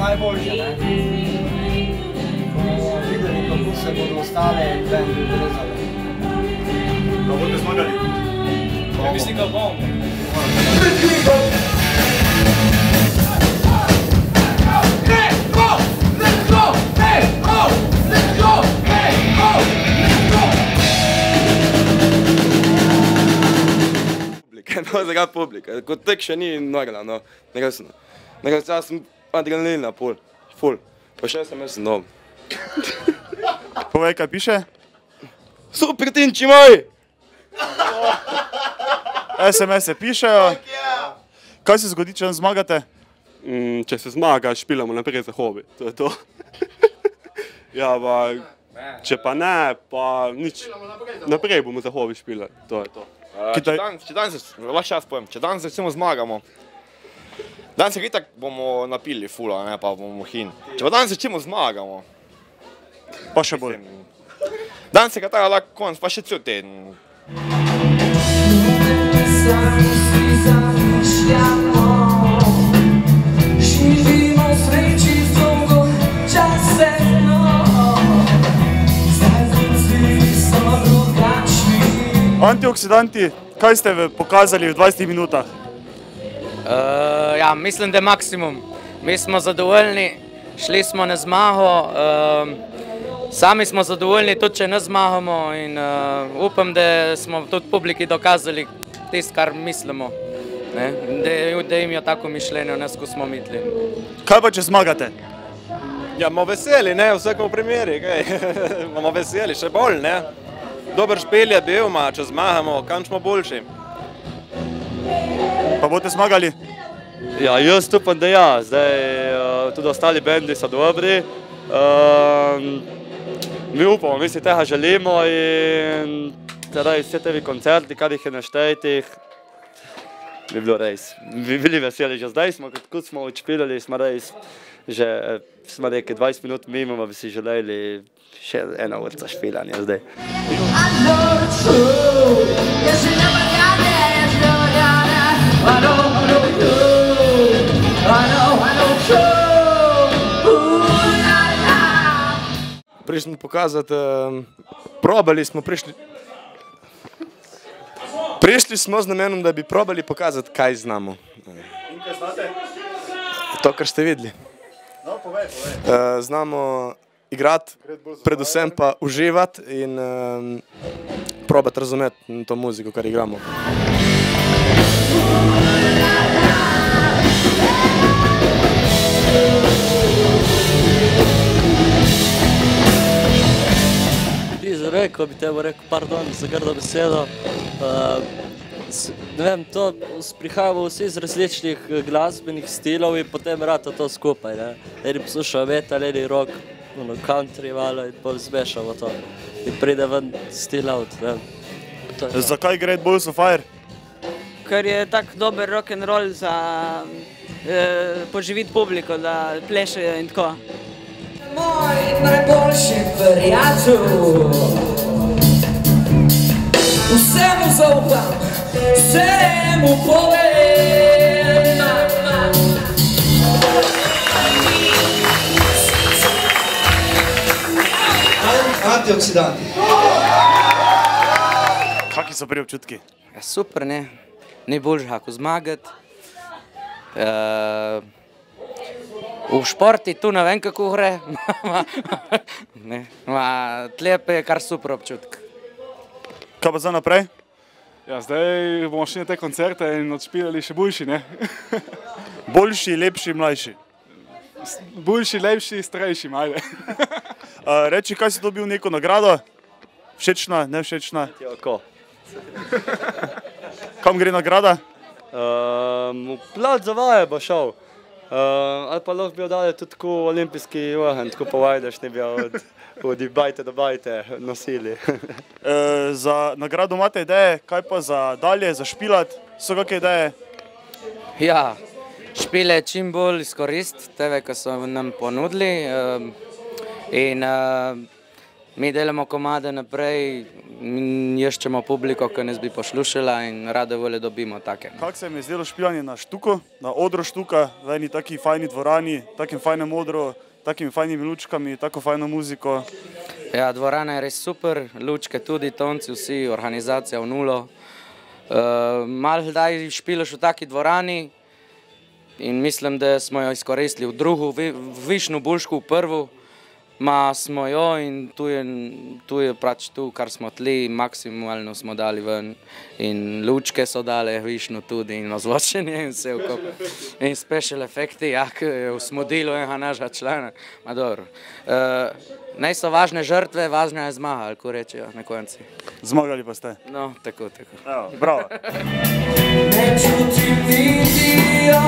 najboljše, ne? Bomo videli, kako se bodo ostale bende odrezale. Da boste zmagali? Mislim, da bomo. No, zakaj publika? Kot tek še ni nagla, no, neresno. Jaz sem adrenalina, ful. Pa še sem jaz nov. Povej, kaj piše? Super tinči moji! SMS-e pišejo. Kaj se zgodi, če zmagate? Če se zmaga, špilamo naprej za hobi, to je to. Ja, pa, če pa ne, pa nič. Naprej bomo za hobi špilali, to je to. Če danes, lahko čas povem, če danes recimo zmagamo, danes itak bomo napili fula, ne, pa bomo hin. Če pa danes recimo zmagamo, Pa še bolj. danes je katera lahko konc, pa še cel teden. Antioksidanti, kaj ste pokazali v 20 minutah? Ja, mislim, da je maksimum. Mi smo zadovoljni, šli smo na zmago, sami smo zadovoljni, tudi če ne zmagamo in upam, da smo tudi publiki dokazali tisto, kar mislimo. Da jim je tako mišljenje, ne ko smo mitli. Kaj pa, če zmagate? Ja, bomo veseli, ne, v vsakem primeri, kaj. Bomo veseli, še bolj, ne. Dober špil je bil, če zmagamo, kam smo boljši. Pa boste zmagali? Ja, jaz upam, da ja, zdaj tudi ostali bendi so dobri. Mi upamo, mi si tega želimo in teda vse tevi koncerti, kar jih je naštetih, bi bilo res. Bi bili veseli, že zdaj smo, kot smo odšpilali, smo res, že smo nekaj 20 minut mimo, bi si želeli še eno urca špilanja zdaj. Prišli smo pokazati, probali smo, prišli smo z namenom, da bi probali pokazati, kaj znamo. In kaj znate? To, kar ste videli. No, povej. Znamo igrati, predvsem pa uživati in probati razumeti to muziko, kar igramo. Rekel bi tebi rekel, pardon za grdo besedo. Ne vem, to prihajamo vsi iz različnih glasbenih stilov in potem rata to skupaj. Eni poslušajo metal, eni rock, country malo in bolj zmešamo to. In pride ven stil out. Zakaj Great Balls of Fire? Ker je tak dober rock'n'roll za poživiti publiko, da plešejo in tako. Moj najboljši prijatelj, vsemu zaupam, vsemu povem. Antioksidanti. Kakšni so prvi občutki? Super, ne? Ni boljše, kako zmagati. V športi tu ne vem, kako gre. Tle pa je kar super občutek. Kaj pa zdaj naprej? Ja, zdaj bomo šli na te koncerte in odšpilali še boljši, ne? Boljši, lepši, mlajši? Boljši, lepši, starejši, ajde. Reči, kaj si dobil neko nagrado? Všečna, nevšečna? Jako. Kam gre nagrada? V Plac za vaje bo šel. Ali pa lahko bi jo dali tudi tako olimpijski ogenj, tako pa vajdeš, ne bi jo od bajte do bajte nosili. Za nagrado imate ideje, kaj pa za dalje, za špilat? So kakve ideje? Ja, špile čim bolj izkoristiti, tebe, ki so nam ponudili. In mi delamo komade naprej, iščemo publiko, ki nas bi poslušala in rade volje dobimo take. Kako se mi je zdelo špilanje na štuku, na odru štuka, v eni taki fajni dvorani, takim fajnem odru, takimi fajnimi lučkami, tako fajno muziko? Ja, dvorana je res super, lučke tudi, tonci vsi, organizacija v nulo. Malo kdaj špilaš v taki dvorani in mislim, da smo jo izkoristili v drugu, višno boljšku v prvu. Ma smo jo in tu je pač tu, kar smo tli, maksimalno smo dali ven in lučke so dale višno tudi in ozvočenje in vse vkop. In special efekti, jak smo delo enega našega člana, ma dobro. Ne so važne žrtve, važna je zmaga, ali ko rečejo na konci. Zmagali pa ste? No, tako. Evo, bravo. Ne čutim vidijo